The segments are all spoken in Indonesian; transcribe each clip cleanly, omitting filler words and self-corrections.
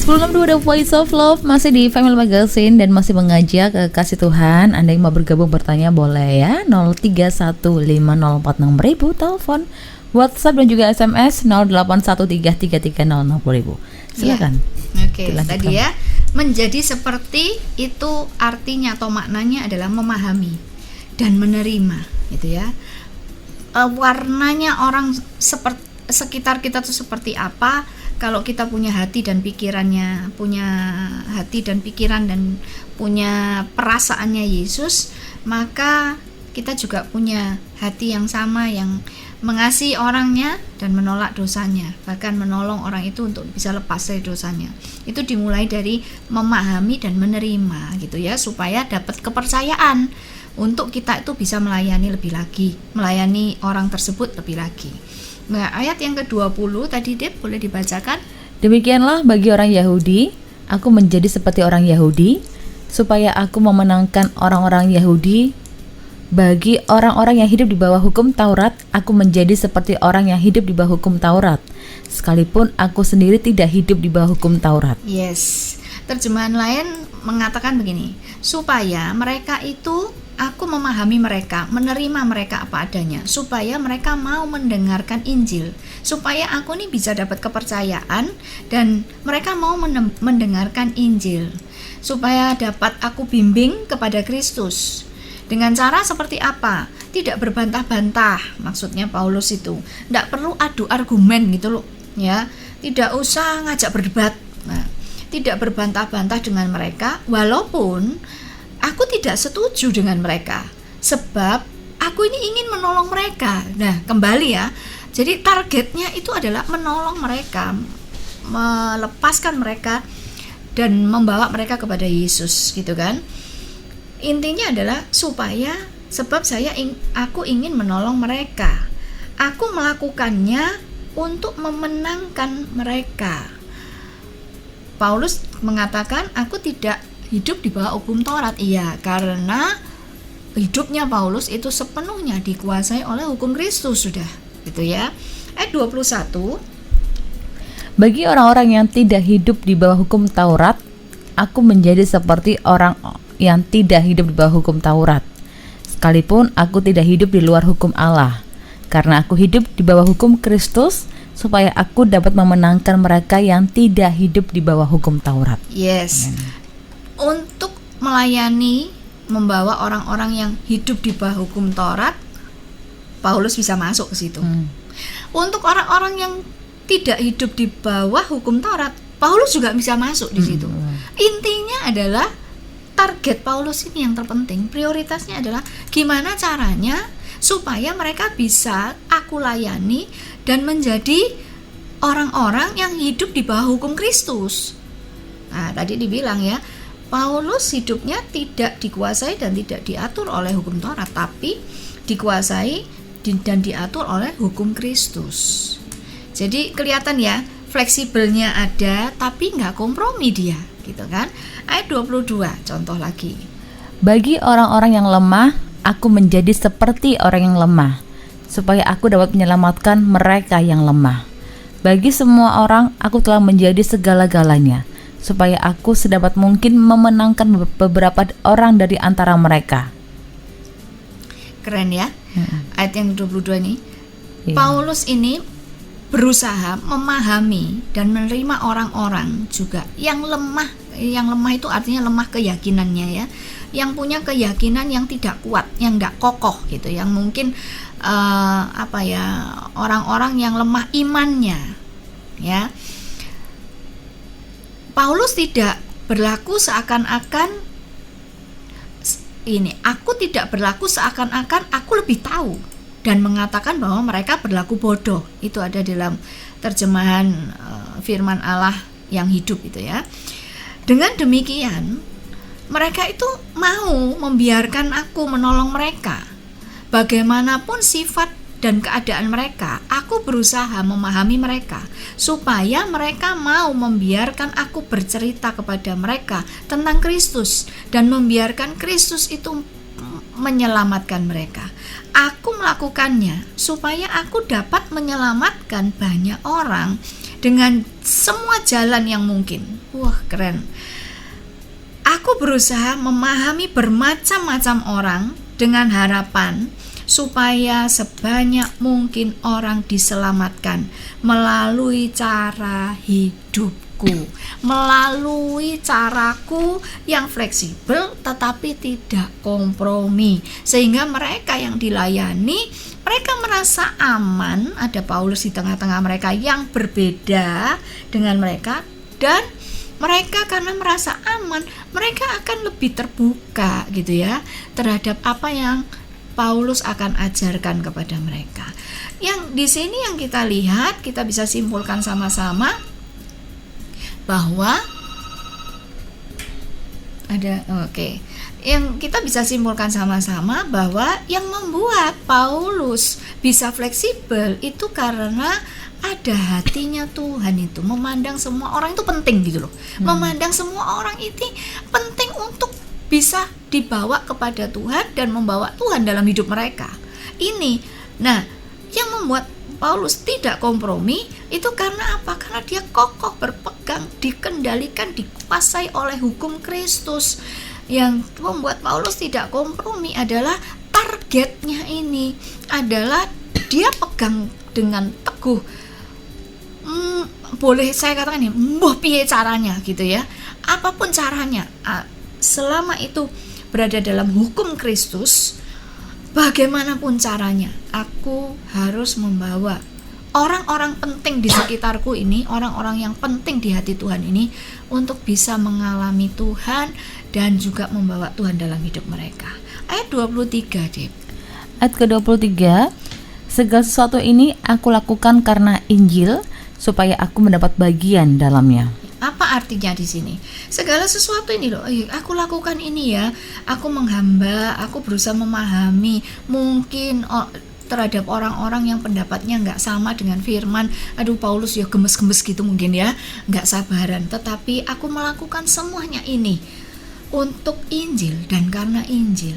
1062 The Voice of Love, masih di Family Magazine dan masih mengajak ke kasih Tuhan. Anda yang mau bergabung bertanya boleh ya, 0315046000, telepon, WhatsApp dan juga SMS 081333006000. Silakan. Ya. Oke, tadi ya, menjadi seperti itu artinya atau maknanya adalah memahami dan menerima, gitu ya. Warnanya orang sekitar kita tuh seperti apa? Kalau kita punya hati dan pikirannya, punya hati dan pikiran dan punya perasaannya Yesus, maka kita juga punya hati yang sama, yang mengasihi orangnya dan menolak dosanya, bahkan menolong orang itu untuk bisa lepas dari dosanya. Itu dimulai dari memahami dan menerima, gitu ya, supaya dapat kepercayaan untuk kita itu bisa melayani lebih lagi, melayani orang tersebut lebih lagi. Nah, ayat yang ke-20 tadi, Dep, boleh dibacakan? Demikianlah bagi orang Yahudi, aku menjadi seperti orang Yahudi, supaya aku memenangkan orang-orang Yahudi. Bagi orang-orang yang hidup di bawah hukum Taurat, aku menjadi seperti orang yang hidup di bawah hukum Taurat, sekalipun aku sendiri tidak hidup di bawah hukum Taurat. Yes, terjemahan lain mengatakan begini, supaya mereka itu, aku memahami mereka, menerima mereka apa adanya, supaya mereka mau mendengarkan Injil, supaya aku ini bisa dapat kepercayaan dan mereka mau mendengarkan Injil, supaya dapat aku bimbing kepada Kristus. Dengan cara seperti apa? Tidak berbantah-bantah, maksudnya Paulus itu. Tidak perlu adu argumen gitu loh, ya. Tidak usah ngajak berdebat. Nah, tidak berbantah-bantah dengan mereka, walaupun aku tidak setuju dengan mereka, sebab aku ini ingin menolong mereka. Nah, kembali ya. Jadi targetnya itu adalah menolong mereka, melepaskan mereka dan membawa mereka kepada Yesus, gitu kan. Intinya adalah supaya, sebab aku ingin menolong mereka. Aku melakukannya untuk memenangkan mereka. Paulus mengatakan, aku tidak hidup di bawah hukum Taurat. Iya, karena hidupnya Paulus itu sepenuhnya dikuasai oleh hukum Kristus sudah, gitu ya. Ayat 21. Bagi orang-orang yang tidak hidup di bawah hukum Taurat, aku menjadi seperti orang yang tidak hidup di bawah hukum Taurat, sekalipun aku tidak hidup di luar hukum Allah, karena aku hidup di bawah hukum Kristus, supaya aku dapat memenangkan mereka yang tidak hidup di bawah hukum Taurat. Yes. Untuk melayani, membawa orang-orang yang hidup di bawah hukum Taurat, Paulus bisa masuk ke situ. Untuk orang-orang yang tidak hidup di bawah hukum Taurat, Paulus juga bisa masuk di situ. Intinya adalah target Paulus ini yang terpenting, prioritasnya adalah gimana caranya supaya mereka bisa aku layani dan menjadi orang-orang yang hidup di bawah hukum Kristus. Nah, tadi dibilang ya, Paulus hidupnya tidak dikuasai dan tidak diatur oleh hukum Taurat, tapi dikuasai dan diatur oleh hukum Kristus. Jadi kelihatan ya, fleksibelnya ada tapi nggak kompromi dia, gitu kan. Ayat 22, contoh lagi. Bagi orang-orang yang lemah, aku menjadi seperti orang yang lemah, supaya aku dapat menyelamatkan mereka yang lemah. Bagi semua orang, aku telah menjadi segala-galanya, supaya aku sedapat mungkin memenangkan beberapa orang dari antara mereka. Keren ya. Ayat yang 22 ini. Iya. Paulus ini berusaha memahami dan menerima orang-orang juga yang lemah. Yang lemah itu artinya lemah keyakinannya ya, yang punya keyakinan yang tidak kuat, yang tidak kokoh gitu, yang mungkin orang-orang yang lemah imannya ya. Paulus tidak berlaku seakan-akan aku tidak berlaku seakan-akan aku lebih tahu dan mengatakan bahwa mereka berlaku bodoh. Itu ada dalam terjemahan firman Allah yang hidup itu ya. Dengan demikian, mereka itu mau membiarkan aku menolong mereka. Bagaimanapun sifat dan keadaan mereka, aku berusaha memahami mereka, supaya mereka mau membiarkan aku bercerita kepada mereka tentang Kristus, dan membiarkan Kristus itu menyelamatkan mereka. Aku melakukannya supaya aku dapat menyelamatkan banyak orang dengan semua jalan yang mungkin. Wah, keren. Aku berusaha memahami bermacam-macam orang dengan harapan supaya sebanyak mungkin orang diselamatkan melalui cara hidupku, melalui caraku yang fleksibel tetapi tidak kompromi, sehingga mereka yang dilayani, mereka merasa aman. Ada Paulus di tengah-tengah mereka yang berbeda dengan mereka, dan mereka karena merasa aman, mereka akan lebih terbuka gitu ya terhadap apa yang Paulus akan ajarkan kepada mereka. Yang di sini yang kita lihat, kita bisa simpulkan sama-sama bahwa yang kita bisa simpulkan sama-sama bahwa yang membuat Paulus bisa fleksibel itu karena ada hatinya Tuhan itu, memandang semua orang itu penting gitu loh. Memandang semua orang itu penting untuk bisa dibawa kepada Tuhan dan membawa Tuhan dalam hidup mereka. Ini, nah, yang membuat Paulus tidak kompromi itu karena apa? Karena dia kokoh berpegang, dikendalikan, dikuasai oleh hukum Kristus. Yang membuat Paulus tidak kompromi adalah targetnya ini adalah dia pegang dengan teguh. Boleh saya katakan ini, mbah piye caranya gitu ya. Apapun caranya, selama itu berada dalam hukum Kristus, bagaimanapun caranya, aku harus membawa orang-orang penting di sekitarku ini, orang-orang yang penting di hati Tuhan ini, untuk bisa mengalami Tuhan dan juga membawa Tuhan dalam hidup mereka. Ayat 23, Dep. Ayat ke-23, segala sesuatu ini aku lakukan karena Injil, supaya aku mendapat bagian dalamnya. Apa artinya di sini? Segala sesuatu ini loh, aku lakukan ini ya, aku menghamba, aku berusaha memahami mungkin terhadap orang-orang yang pendapatnya nggak sama dengan firman. Aduh, Paulus ya gemes-gemes gitu mungkin ya, nggak sabaran. Tetapi aku melakukan semuanya ini untuk Injil, dan karena Injil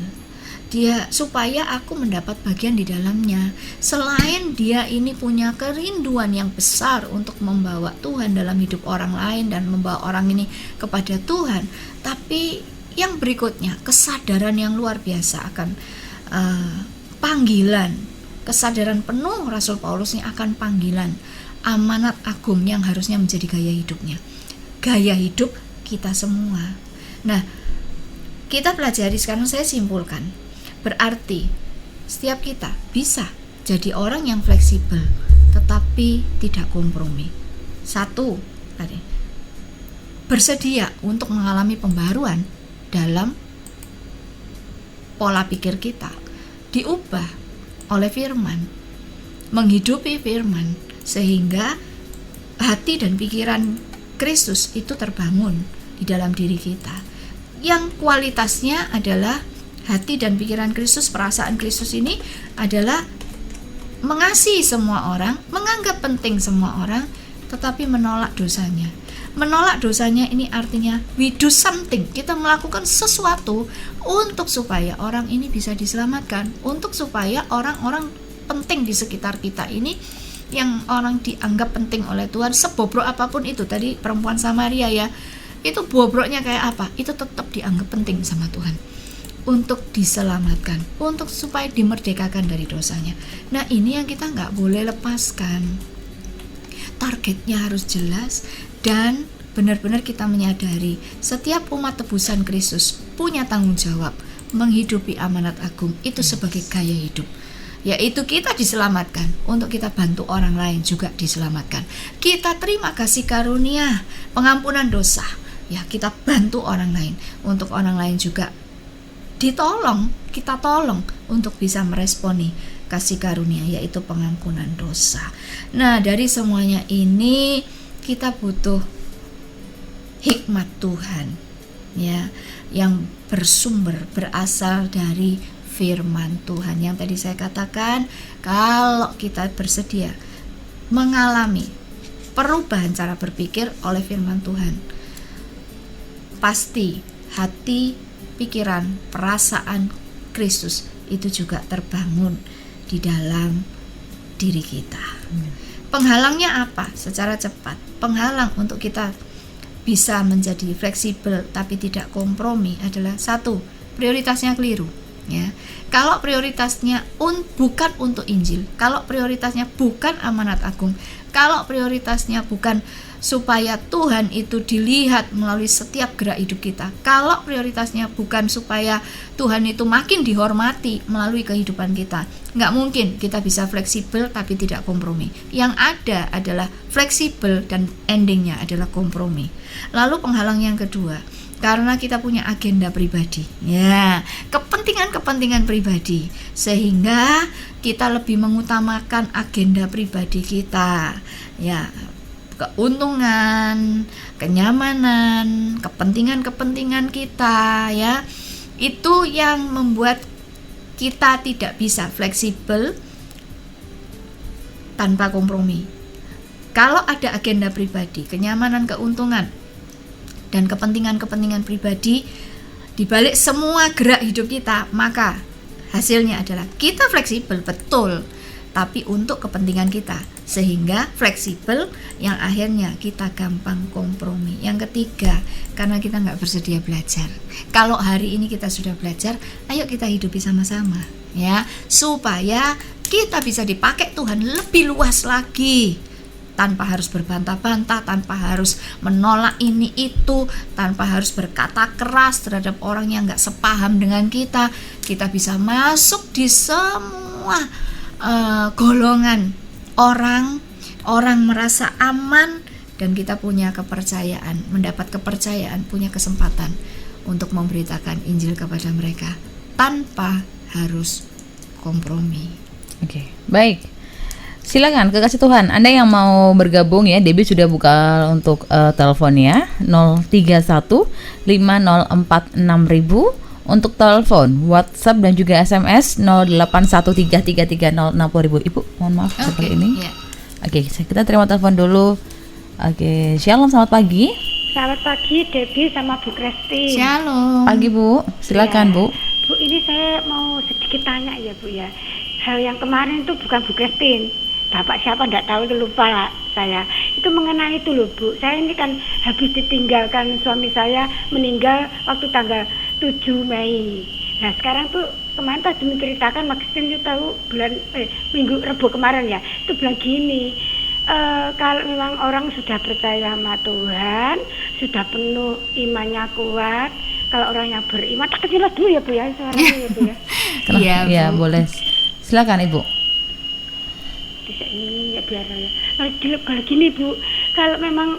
dia supaya aku mendapat bagian di dalamnya. Selain dia ini punya kerinduan yang besar untuk membawa Tuhan dalam hidup orang lain dan membawa orang ini kepada Tuhan, tapi yang berikutnya kesadaran yang luar biasa akan panggilan, kesadaran penuh Rasul Paulus ini akan panggilan amanat agung yang harusnya menjadi gaya hidupnya, gaya hidup kita semua. Nah, kita pelajari sekarang, saya simpulkan. Berarti setiap kita bisa jadi orang yang fleksibel tetapi tidak kompromi. Satu, bersedia untuk mengalami pembaruan dalam pola pikir kita, diubah oleh firman, menghidupi firman, sehingga hati dan pikiran Kristus itu terbangun di dalam diri kita, yang kualitasnya adalah hati dan pikiran Kristus, perasaan Kristus ini adalah mengasihi semua orang, menganggap penting semua orang, tetapi menolak dosanya. Menolak dosanya ini artinya we do something, kita melakukan sesuatu untuk supaya orang ini bisa diselamatkan, untuk supaya orang-orang penting di sekitar kita ini, yang orang dianggap penting oleh Tuhan, sebobrok apapun itu, tadi perempuan Samaria ya, itu bobroknya kayak apa, itu tetap dianggap penting sama Tuhan untuk diselamatkan, untuk supaya dimerdekakan dari dosanya. Nah, ini yang kita nggak boleh lepaskan. Targetnya harus jelas, dan benar-benar kita menyadari setiap umat tebusan Kristus punya tanggung jawab menghidupi amanat agung itu sebagai gaya hidup, yaitu kita diselamatkan untuk kita bantu orang lain juga diselamatkan. Kita terima kasih karunia pengampunan dosa, ya kita bantu orang lain untuk orang lain juga ditolong, kita tolong untuk bisa meresponi kasih karunia, yaitu pengampunan dosa. Nah, dari semuanya ini kita butuh hikmat Tuhan ya, yang bersumber, berasal dari firman Tuhan. Yang tadi saya katakan, kalau kita bersedia mengalami perubahan cara berpikir oleh firman Tuhan, pasti hati, pikiran, perasaan Kristus itu juga terbangun di dalam diri kita. Penghalangnya apa? Secara cepat, penghalang untuk kita bisa menjadi fleksibel tapi tidak kompromi adalah satu, prioritasnya keliru. Ya, kalau prioritasnya bukan untuk Injil, kalau prioritasnya bukan amanat agung, kalau prioritasnya bukan supaya Tuhan itu dilihat melalui setiap gerak hidup kita, kalau prioritasnya bukan supaya Tuhan itu makin dihormati melalui kehidupan kita, nggak mungkin kita bisa fleksibel tapi tidak kompromi. Yang ada adalah fleksibel dan endingnya adalah kompromi. Lalu penghalang yang kedua, karena kita punya agenda pribadi, ya, kepentingan pribadi, sehingga kita lebih mengutamakan agenda pribadi kita, ya, keuntungan, kenyamanan, kepentingan kita, ya, itu yang membuat kita tidak bisa fleksibel tanpa kompromi. Kalau ada agenda pribadi, kenyamanan, keuntungan, dan kepentingan pribadi di balik semua gerak hidup kita, maka hasilnya adalah kita fleksibel, betul, tapi untuk kepentingan kita, sehingga fleksibel yang akhirnya kita gampang kompromi. Yang ketiga, karena kita nggak bersedia belajar. Kalau hari ini kita sudah belajar, ayo kita hidupi sama-sama, ya, supaya kita bisa dipakai Tuhan lebih luas lagi, tanpa harus berbantah-bantah, tanpa harus menolak ini itu, tanpa harus berkata keras terhadap orang yang nggak sepaham dengan kita. Kita bisa masuk di semua golongan orang merasa aman, dan kita punya kepercayaan, mendapat kepercayaan, punya kesempatan untuk memberitakan Injil kepada mereka tanpa harus kompromi. Oke, baik. Silakan kekasih Tuhan, Anda yang mau bergabung ya, Debbie sudah buka untuk teleponnya 031 504 6000 untuk telepon, WhatsApp dan juga SMS 081333006000. Ibu, mohon maaf seperti ini. Yeah. Oke, kita terima telepon dulu. Oke, Shalom, selamat pagi. Selamat pagi Debbie sama Bu Kresti. Shalom. Pagi Bu, silakan Ya. Bu. Bu, ini saya mau sedikit tanya ya Bu ya. Hal yang kemarin itu bukan Bu Kristin, Bapak siapa enggak tahu, itu lupa saya. Itu mengenai itu loh Bu. Saya ini kan habis ditinggalkan suami saya, meninggal waktu tanggal 7 Mei. Nah sekarang tuh kemarin tadi menceritakan Mas Kristin itu tahu minggu Rebo kemarin ya. Itu bilang gini, kalau memang orang sudah percaya sama Tuhan, sudah penuh imannya kuat, kalau orang yang beriman, tak kecil dulu ya Bu ya, suaranya ya Bu ya. Iya, Ya, Bu. boleh. Silakan Ibu. Bisa ini ya biar ya. Kalau gini Bu, kalau memang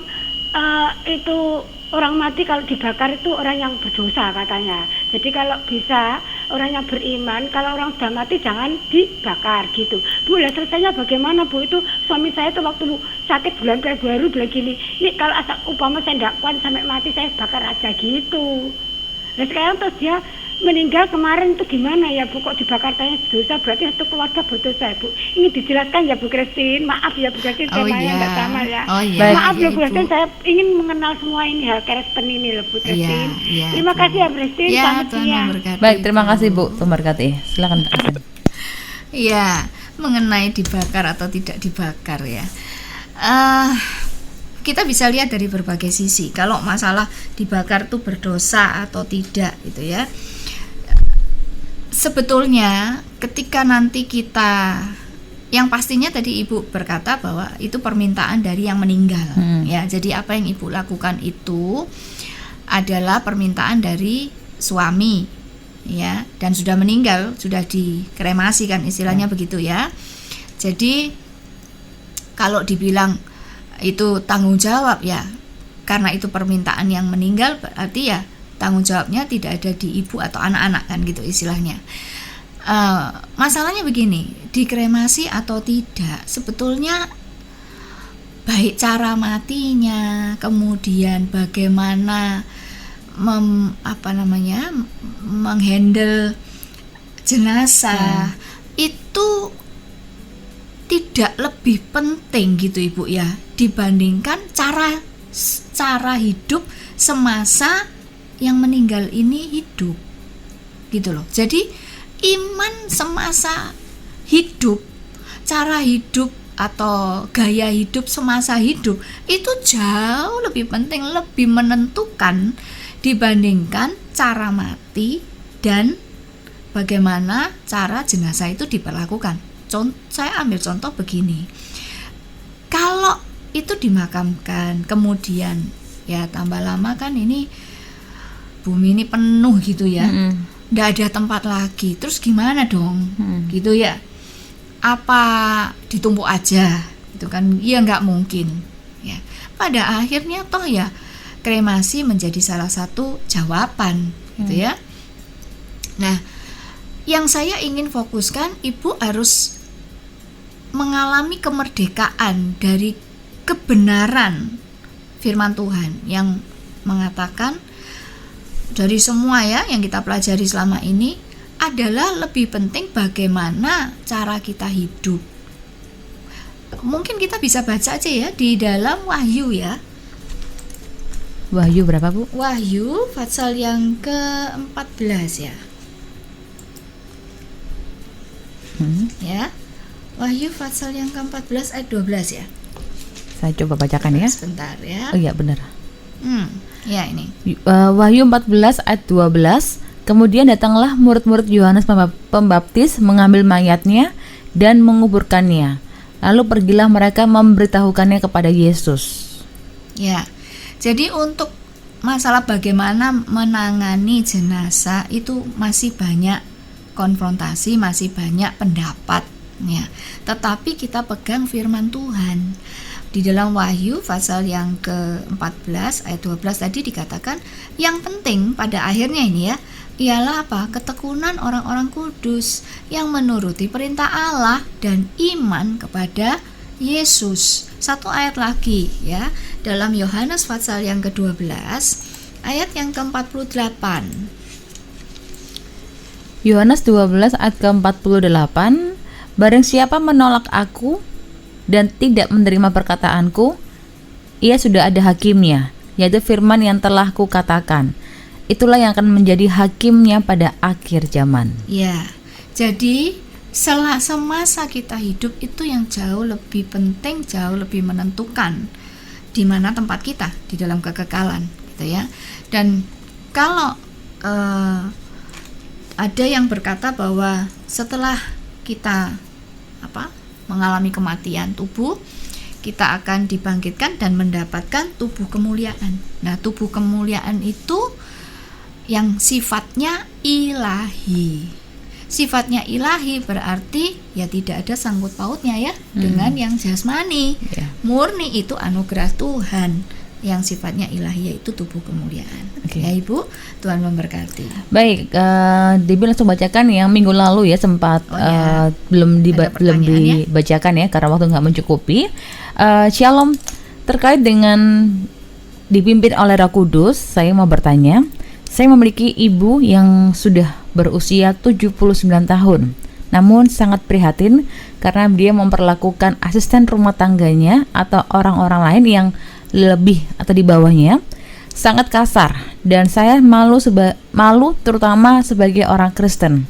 itu orang mati kalau dibakar itu orang yang berdosa katanya. Jadi kalau bisa orang yang beriman, kalau orang sudah mati jangan dibakar gitu. Bu, lah selesainya bagaimana Bu? Itu suami saya tuh waktu sakit bulan Februari bilang gini, ini kalau asal upama saya tidak kuat sampai mati saya bakar aja gitu. Nah sekarang terus dia meninggal kemarin itu gimana ya Bu, kok dibakar tanya dosa, berarti satu keluarga berdosa ya Bu. Ini dijelaskan ya Bu Kristin, maaf ya Bu Kristin, temanya nggak sama ya. Maaf ya Bu Kristin, saya ingin mengenal semua ini hal Kristen ini loh Bu Kristin. Terima kasih ya Bu Kristin, selamat siang. Baik, terima kasih Bu, Tuhan berkati. Silakan. Ya, mengenai dibakar atau tidak dibakar ya, kita bisa lihat dari berbagai sisi. Kalau masalah dibakar itu berdosa atau tidak gitu ya, sebetulnya ketika nanti kita, yang pastinya tadi Ibu berkata bahwa itu permintaan dari yang meninggal, ya. Jadi apa yang Ibu lakukan itu adalah permintaan dari suami, ya, dan sudah meninggal, sudah dikremasi kan istilahnya begitu ya. Jadi kalau dibilang itu tanggung jawab ya, karena itu permintaan yang meninggal, berarti ya tanggung jawabnya tidak ada di ibu atau anak-anak kan gitu istilahnya. Masalahnya begini, dikremasi atau tidak, sebetulnya baik cara matinya, kemudian bagaimana menghandle jenazah, itu tidak lebih penting gitu Ibu ya, dibandingkan cara hidup semasa yang meninggal ini hidup gitu loh. Jadi iman semasa hidup, cara hidup atau gaya hidup semasa hidup itu jauh lebih penting, lebih menentukan dibandingkan cara mati dan bagaimana cara jenazah itu diperlakukan. Saya ambil contoh begini, kalau itu dimakamkan kemudian ya tambah lama kan ini bumi ini penuh gitu ya, nggak ada tempat lagi, terus gimana dong gitu ya, apa ditumpuk aja itu kan ya nggak mungkin ya. Pada akhirnya toh ya kremasi menjadi salah satu jawaban gitu ya. Nah, yang saya ingin fokuskan, ibu harus mengalami kemerdekaan dari kebenaran firman Tuhan yang mengatakan dari semua ya yang kita pelajari selama ini adalah lebih penting bagaimana cara kita hidup. Mungkin kita bisa baca aja ya di dalam Wahyu ya. Wahyu berapa, Bu? Wahyu pasal yang ke-14 ya. Ya. Wahyu pasal yang ke-14 ayat 12 ya. Saya coba bacakan ya. Sebentar ya. Oh iya benar. Ya ini. Wahyu 14 ayat 12. Kemudian datanglah murid-murid Yohanes Pembaptis mengambil mayatnya dan menguburkannya. Lalu pergilah mereka memberitahukannya kepada Yesus. Ya. Jadi untuk masalah bagaimana menangani jenazah itu masih banyak konfrontasi, masih banyak pendapat ya. Tetapi kita pegang firman Tuhan. Di dalam Wahyu pasal yang ke-14 ayat 12 tadi dikatakan yang penting pada akhirnya ini ya ialah apa? Ketekunan orang-orang kudus yang menuruti perintah Allah dan iman kepada Yesus. Satu ayat lagi ya, dalam Yohanes pasal yang ke-12 ayat yang ke-48. Yohanes 12 ayat ke-48. Barang siapa menolak aku dan tidak menerima perkataanku, ia sudah ada hakimnya, yaitu firman yang telah kukatakan. Itulah yang akan menjadi hakimnya pada akhir zaman. Ya, jadi semasa kita hidup itu yang jauh lebih penting, jauh lebih menentukan di mana tempat kita di dalam kekekalan, gitu ya. Dan kalau ada yang berkata bahwa setelah kita mengalami kematian tubuh, kita akan dibangkitkan dan mendapatkan tubuh kemuliaan. Nah, tubuh kemuliaan itu yang sifatnya ilahi. Sifatnya ilahi berarti ya tidak ada sangkut pautnya ya dengan yang jasmani. Murni itu anugerah Tuhan. Yang sifatnya ilahi yaitu tubuh kemuliaan. Ya Ibu, Tuhan memberkati. Baik, Debbie langsung bacakan yang minggu lalu ya sempat belum dibacakan ya karena waktu nggak mencukupi. Shalom, terkait dengan dipimpin oleh Roh Kudus, saya mau bertanya. Saya memiliki ibu yang sudah berusia 79 tahun. Namun sangat prihatin karena dia memperlakukan asisten rumah tangganya atau orang-orang lain yang lebih atau di bawahnya sangat kasar, dan saya malu terutama sebagai orang Kristen.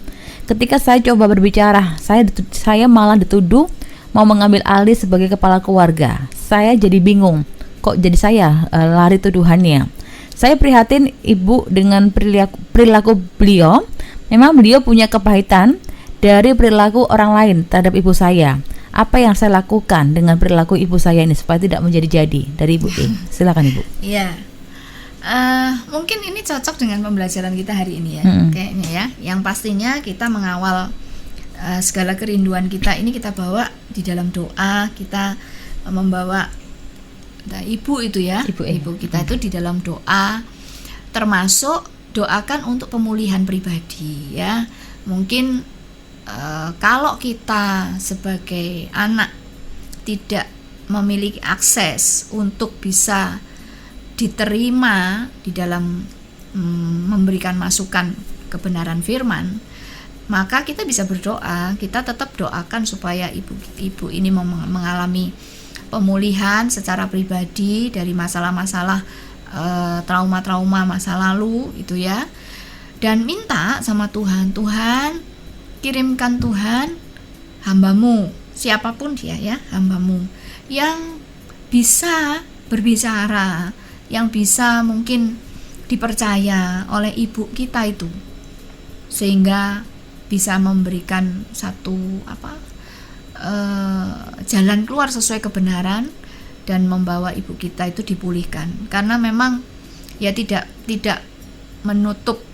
Ketika saya coba berbicara, saya malah dituduh mau mengambil alih sebagai kepala keluarga. Saya jadi bingung, kok jadi saya lari tuduhannya. Saya prihatin ibu dengan perilaku beliau. Memang beliau punya kepahitan dari perilaku orang lain terhadap ibu saya. Apa yang saya lakukan dengan perilaku ibu saya ini supaya tidak menjadi-jadi? Dari Ibu E. Silakan Ibu. Iya. Mungkin ini cocok dengan pembelajaran kita hari ini ya. Kayaknya ya. Yang pastinya kita mengawal segala kerinduan kita ini kita bawa di dalam doa. Kita membawa ibu itu ya. Ibu kita itu di dalam doa. Termasuk doakan untuk pemulihan pribadi ya. Mungkin kalau kita sebagai anak tidak memiliki akses untuk bisa diterima di dalam memberikan masukan kebenaran firman, maka kita bisa berdoa, kita tetap doakan supaya ibu ini mengalami pemulihan secara pribadi dari masalah-masalah trauma-trauma masa lalu itu ya, dan minta sama Tuhan, kirimkan Tuhan hambamu siapapun dia ya, hambamu yang bisa berbicara, yang bisa mungkin dipercaya oleh ibu kita itu, sehingga bisa memberikan satu jalan keluar sesuai kebenaran dan membawa ibu kita itu dipulihkan. Karena memang ya tidak menutup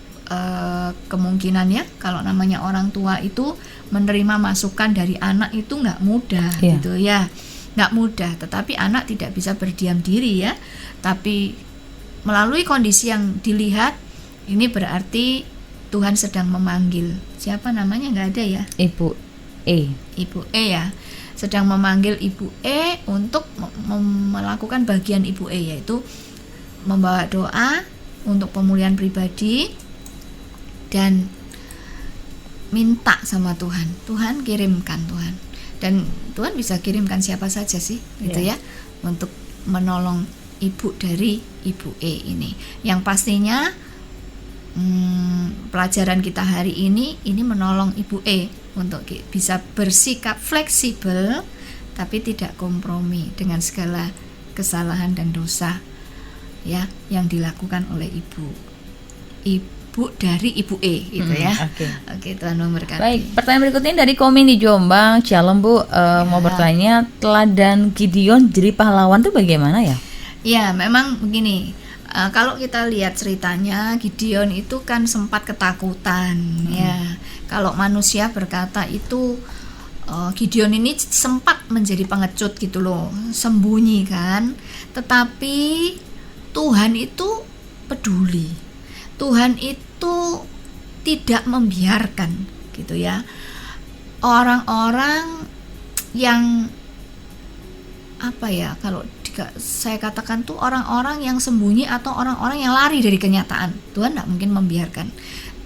kemungkinan ya, kalau namanya orang tua itu menerima masukan dari anak itu nggak mudah gitu ya, nggak mudah. Tetapi anak tidak bisa berdiam diri ya, tapi melalui kondisi yang dilihat ini berarti Tuhan sedang memanggil, siapa namanya nggak ada ya, Ibu E ya, sedang memanggil Ibu E untuk melakukan bagian Ibu E, yaitu membawa doa untuk pemulihan pribadi dan minta sama Tuhan kirimkan Tuhan, dan Tuhan bisa kirimkan siapa saja sih gitu ya, untuk menolong ibu dari Ibu E ini. Yang pastinya pelajaran kita hari ini menolong Ibu E untuk bisa bersikap fleksibel tapi tidak kompromi dengan segala kesalahan dan dosa ya yang dilakukan oleh ibu dari Ibu E gitu ya. Oke, Tuhan memberkati. Baik, pertanyaan berikutnya dari Koming di Jombang. Shalom Bu, mau bertanya, teladan Gideon jadi pahlawan itu bagaimana ya? Ya, memang begini. Kalau kita lihat ceritanya, Gideon itu kan sempat ketakutan ya. Kalau manusia berkata itu Gideon ini sempat menjadi pengecut gitu loh, sembunyi kan. Tetapi Tuhan itu peduli. Tuhan itu tidak membiarkan gitu ya orang-orang yang kalau saya katakan tuh orang-orang yang sembunyi atau orang-orang yang lari dari kenyataan. Tuhan tidak mungkin membiarkan.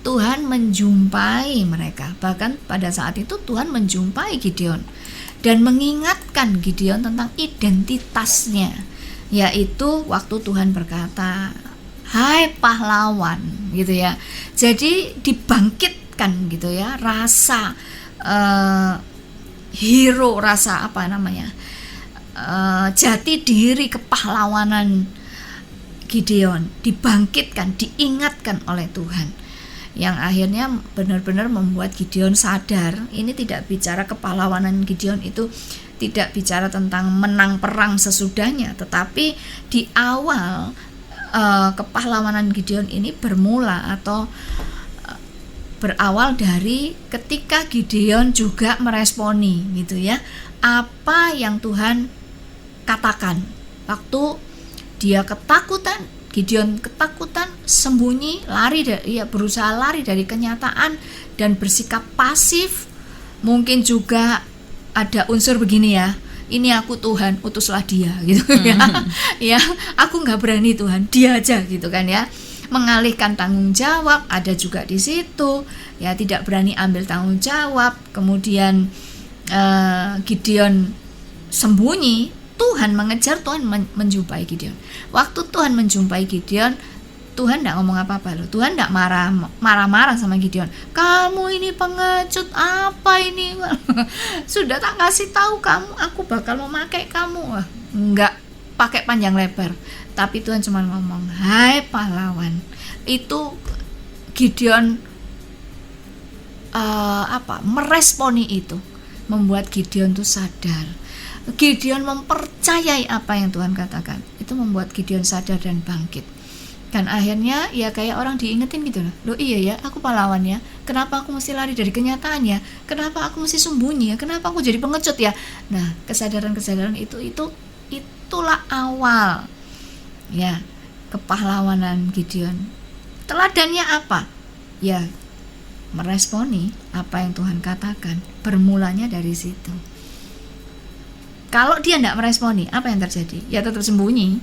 Tuhan menjumpai mereka. Bahkan pada saat itu Tuhan menjumpai Gideon dan mengingatkan Gideon tentang identitasnya, yaitu waktu Tuhan berkata, "Hai pahlawan," gitu ya. Jadi dibangkitkan gitu ya rasa hero, rasa jati diri kepahlawanan Gideon dibangkitkan, diingatkan oleh Tuhan, yang akhirnya benar-benar membuat Gideon sadar. Ini tidak bicara kepahlawanan Gideon itu tidak bicara tentang menang perang sesudahnya, tetapi di awal kepahlawanan Gideon ini bermula atau berawal dari ketika Gideon juga meresponi gitu ya apa yang Tuhan katakan. Waktu dia ketakutan, Gideon ketakutan, sembunyi, berusaha lari dari kenyataan dan bersikap pasif. Mungkin juga ada unsur begini ya, ini aku Tuhan, utuslah dia gitu ya aku nggak berani Tuhan, dia aja gitu kan ya, mengalihkan tanggung jawab ada juga di situ ya, tidak berani ambil tanggung jawab. Kemudian Gideon sembunyi, Tuhan mengejar, Tuhan menjumpai Gideon. Waktu Tuhan menjumpai Gideon, Tuhan tidak ngomong apa-apa loh. Tuhan tidak marah-marah sama Gideon. Kamu ini pengecut, apa ini? Sudah tak kasih tahu kamu, aku bakal memakai kamu. Enggak pakai panjang lebar. Tapi Tuhan cuma ngomong, "Hai pahlawan." Itu Gideon meresponi itu, membuat Gideon tuh sadar. Gideon mempercayai apa yang Tuhan katakan. Itu membuat Gideon sadar dan bangkit. Dan akhirnya ya kayak orang diingetin gitu loh, iya ya, aku pahlawan ya, kenapa aku mesti lari dari kenyataan ya, kenapa aku mesti sembunyi ya, kenapa aku jadi pengecut ya. Nah, kesadaran itulah awal ya kepahlawanan Gideon. Teladannya apa? Ya meresponi apa yang Tuhan katakan, bermulanya dari situ. Kalau dia tidak meresponi, apa yang terjadi? Ya tetap sembunyi.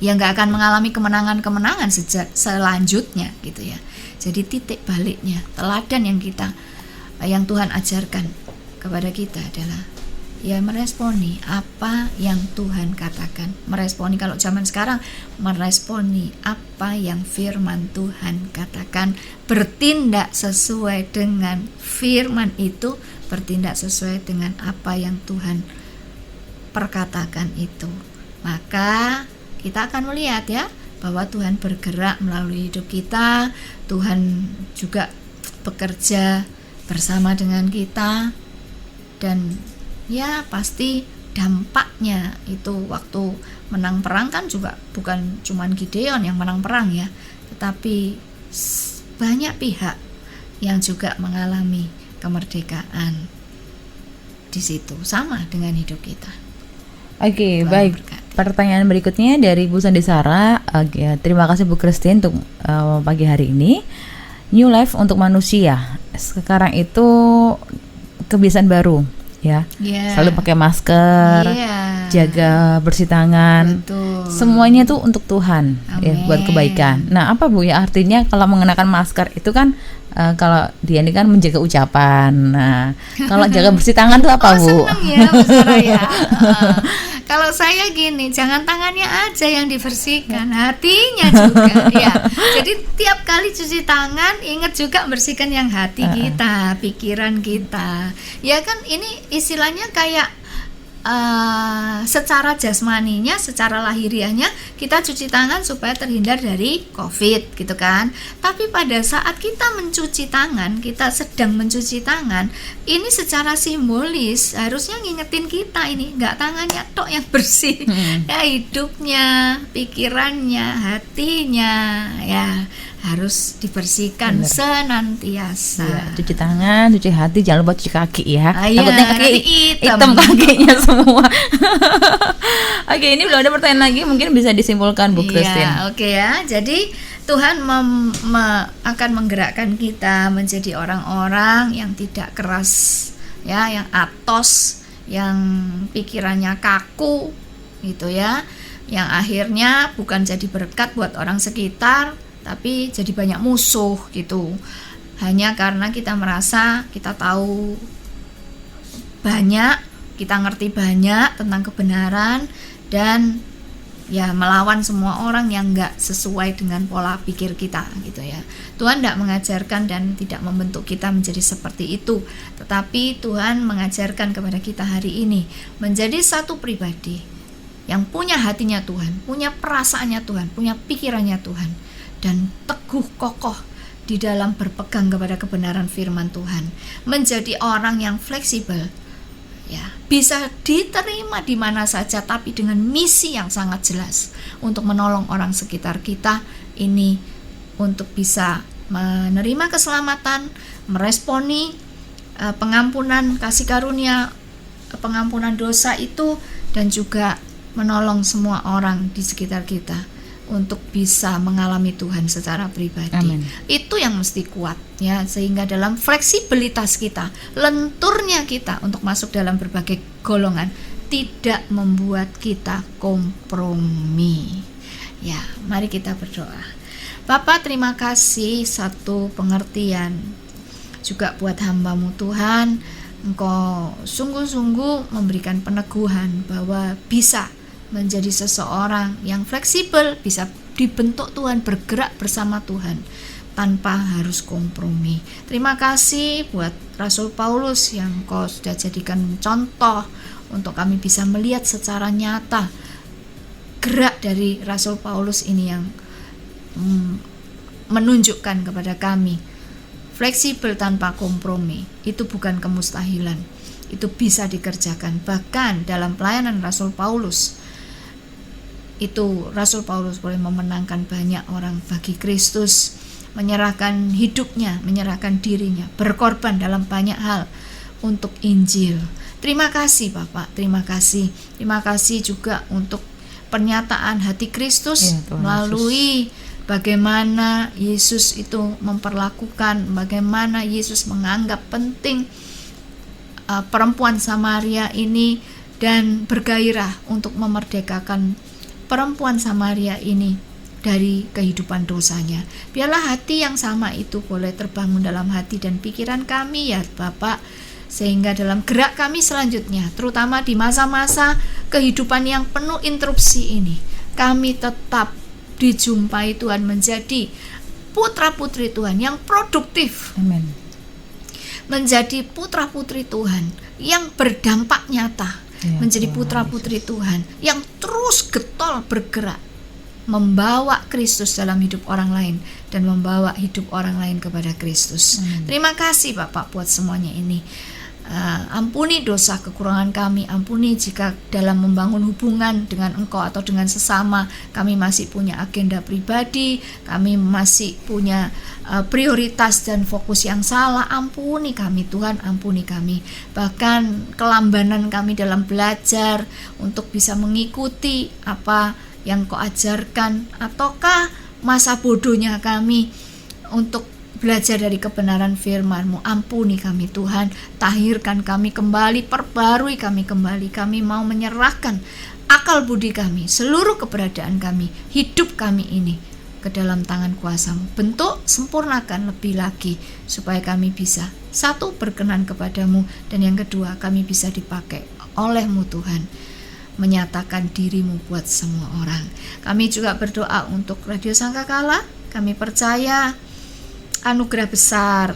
Ya nggak akan mengalami kemenangan selanjutnya gitu ya. Jadi titik baliknya, teladan yang Tuhan ajarkan kepada kita adalah ya meresponi apa yang Tuhan katakan. Meresponi, kalau zaman sekarang meresponi apa yang firman Tuhan katakan, bertindak sesuai dengan firman itu, bertindak sesuai dengan apa yang Tuhan perkatakan itu. Maka kita akan melihat ya bahwa Tuhan bergerak melalui hidup kita. Tuhan juga bekerja bersama dengan kita, dan ya pasti dampaknya itu waktu menang perang kan juga bukan cuman Gideon yang menang perang ya, tetapi banyak pihak yang juga mengalami kemerdekaan di situ, sama dengan hidup kita. Oke, Tuhan baik. berkati. Pertanyaan berikutnya dari Bu Sandi Sara. Terima kasih Bu Christine untuk pagi hari ini. New life untuk manusia. Sekarang itu kebiasaan baru, ya. Yeah. Selalu pakai masker, Yeah. jaga bersih tangan. Betul. Semuanya itu untuk Tuhan, ya, Amin. buat kebaikan. Nah, apa Bu ya artinya kalau mengenakan masker itu kan kalau dia ini kan menjaga ucapan. Nah, kalau jaga bersih tangan itu apa, Bu? Seneng ya Bu Soraya. Kalau saya gini, jangan tangannya aja yang dibersihkan, hatinya juga ya. Jadi tiap kali cuci tangan ingat juga bersihkan yang hati kita, pikiran kita. Ya kan ini istilahnya kayak secara jasmaninya, secara lahiriahnya kita cuci tangan supaya terhindar dari COVID gitu kan. Tapi pada saat kita mencuci tangan, kita sedang mencuci tangan, ini secara simbolis harusnya ngingetin kita ini nggak tangannya tok yang bersih, ya hidupnya, pikirannya, hatinya ya harus dibersihkan Bener. senantiasa. Ya, cuci tangan, cuci hati, jangan lupa cuci kaki ya. Iya, Takutnya kaki nanti hitam kakinya semua. Oke, ini belum ada pertanyaan lagi, mungkin bisa disimpulkan Bu Christine. Iya, oke ya. Jadi Tuhan akan menggerakkan kita menjadi orang-orang yang tidak keras, ya, yang atos, yang pikirannya kaku, gitu ya, yang akhirnya bukan jadi berkat buat orang sekitar, tapi jadi banyak musuh gitu. Hanya karena kita merasa kita tahu banyak, kita ngerti banyak tentang kebenaran, dan ya melawan semua orang yang nggak sesuai dengan pola pikir kita gitu ya. Tuhan tidak mengajarkan dan tidak membentuk kita menjadi seperti itu, tetapi Tuhan mengajarkan kepada kita hari ini menjadi satu pribadi yang punya hatinya Tuhan, punya perasaannya Tuhan, punya pikirannya Tuhan, dan teguh kokoh di dalam berpegang kepada kebenaran firman Tuhan, menjadi orang yang fleksibel, ya, bisa diterima di mana saja, tapi dengan misi yang sangat jelas untuk menolong orang sekitar kita ini untuk bisa menerima keselamatan, meresponi pengampunan kasih karunia, pengampunan dosa itu, dan juga menolong semua orang di sekitar kita untuk bisa mengalami Tuhan secara pribadi. Amin. Itu yang mesti kuat ya, sehingga dalam fleksibilitas kita, lenturnya kita untuk masuk dalam berbagai golongan tidak membuat kita kompromi. Ya, mari kita berdoa. Bapa, terima kasih satu pengertian juga buat hamba-Mu Tuhan. Engkau sungguh-sungguh memberikan peneguhan bahwa bisa menjadi seseorang yang fleksibel, bisa dibentuk Tuhan, bergerak bersama Tuhan tanpa harus kompromi. Terima kasih buat Rasul Paulus yang Kau sudah jadikan contoh untuk kami bisa melihat secara nyata gerak dari Rasul Paulus ini yang menunjukkan kepada kami fleksibel tanpa kompromi itu bukan kemustahilan, itu bisa dikerjakan. Bahkan dalam pelayanan Rasul Paulus itu, Rasul Paulus boleh memenangkan banyak orang bagi Kristus, menyerahkan hidupnya, menyerahkan dirinya, berkorban dalam banyak hal untuk Injil. Terima kasih Bapak, terima kasih. Terima kasih juga untuk pernyataan hati Kristus melalui bagaimana Yesus itu memperlakukan, bagaimana Yesus menganggap penting perempuan Samaria ini dan bergairah untuk memerdekakan perempuan Samaria ini dari kehidupan dosanya. Biarlah hati yang sama itu boleh terbangun dalam hati dan pikiran kami ya Bapak, Sehingga dalam gerak kami selanjutnya, terutama di masa-masa kehidupan yang penuh interupsi ini, kami tetap dijumpai Tuhan menjadi putra-putri Tuhan yang produktif, Amin. menjadi putra-putri Tuhan yang berdampak nyata, Ya, menjadi Tuhan putra-putri Tuhan yang terus getol bergerak, membawa Kristus dalam hidup orang lain dan membawa hidup orang lain kepada Kristus. Terima kasih Bapak buat semuanya ini. Ampuni dosa kekurangan kami, ampuni jika dalam membangun hubungan dengan Engkau atau dengan sesama kami masih punya agenda pribadi, kami masih punya prioritas dan fokus yang salah. Ampuni kami Tuhan, ampuni kami. Bahkan kelambanan kami dalam belajar untuk bisa mengikuti apa yang Kau ajarkan, ataukah masa bodohnya kami untuk belajar dari kebenaran firman-Mu. Ampuni kami Tuhan, tahirkan kami kembali, perbarui kami kembali. Kami mau menyerahkan akal budi kami, seluruh keberadaan kami, hidup kami ini ke dalam tangan kuasa-Mu. Bentuk, sempurnakan lebih lagi supaya kami bisa, satu, berkenan kepadamu, dan yang kedua, kami bisa dipakai oleh-Mu Tuhan, menyatakan diri-Mu buat semua orang. Kami juga berdoa untuk Radio Sangkakala. Kami percaya anugerah besar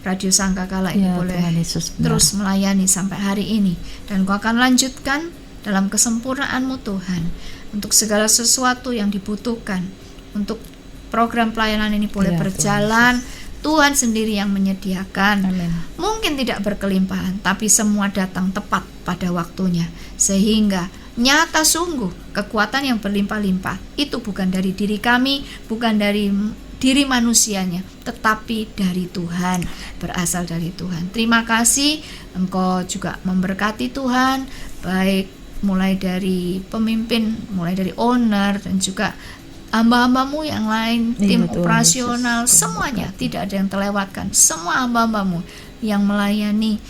Radio Sangkakala ini Ya, boleh Tuhan Yesus benar. terus melayani sampai hari ini, dan Kau akan lanjutkan dalam kesempurnaan-Mu Tuhan, untuk segala sesuatu yang dibutuhkan untuk program pelayanan ini boleh Ya, berjalan. Tuhan sendiri yang menyediakan. Amin. Mungkin tidak berkelimpahan, tapi semua datang tepat pada waktunya, sehingga nyata sungguh kekuatan yang berlimpah-limpah itu bukan dari diri kami, bukan dari diri manusianya, tetapi dari Tuhan, berasal dari Tuhan. Terima kasih, Engkau juga memberkati Tuhan, baik mulai dari pemimpin, mulai dari owner, dan juga hamba-hambamu yang lain, tim Tuhan operasional, Yesus, semuanya tidak ada yang terlewatkan. Semua hamba-hambamu yang melayani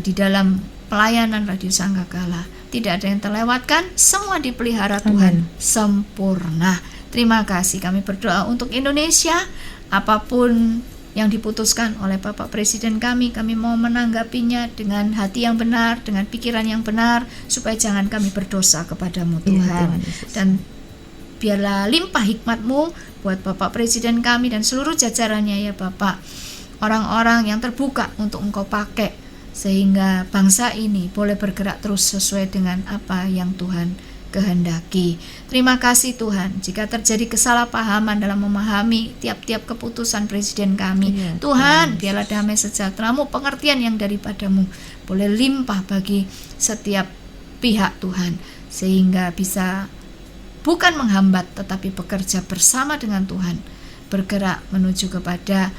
di dalam pelayanan Radio Sangkakala, tidak ada yang terlewatkan, semua dipelihara Tuhan sempurna. Terima kasih. Kami berdoa untuk Indonesia, apapun yang diputuskan oleh Bapak Presiden kami mau menanggapinya dengan hati yang benar, dengan pikiran yang benar, supaya jangan kami berdosa kepadamu Tuhan. Tuhan Yesus. Dan biarlah limpah hikmat-Mu buat Bapak Presiden kami dan seluruh jajarannya ya Bapak, orang-orang yang terbuka untuk Engkau pakai, sehingga bangsa ini boleh bergerak terus sesuai dengan apa yang Tuhan kehendaki. Terima kasih Tuhan, jika terjadi kesalahpahaman dalam memahami tiap-tiap keputusan Presiden kami, Ya, Tuhan biarlah damai sejahtera-Mu, pengertian yang daripada-Mu boleh limpah bagi setiap pihak Tuhan, sehingga bisa bukan menghambat tetapi bekerja bersama dengan Tuhan, bergerak menuju kepada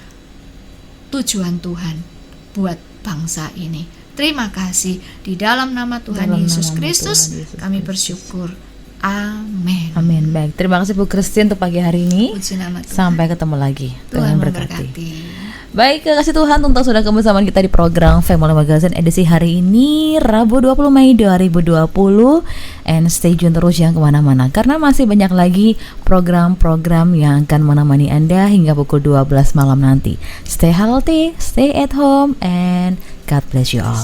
tujuan Tuhan buat bangsa ini. Terima kasih, di dalam nama Tuhan Dalam Yesus nama Kristus Tuhan Yesus kami Kristus. bersyukur. Amin. Amin. Baik, terima kasih Bu Christine untuk pagi hari ini. Puji nama Tuhan. Sampai ketemu lagi. Tuhan berkati. memberkati. Baik, kasih Tuhan untuk sudah kebersamaan kita di program Family Magazine edisi hari ini, Rabu 20 Mei 2020. And stay tune terus, jangan kemana-mana, karena masih banyak lagi program-program yang akan menemani Anda hingga pukul 12 malam nanti. Stay healthy, stay at home, and God bless you all.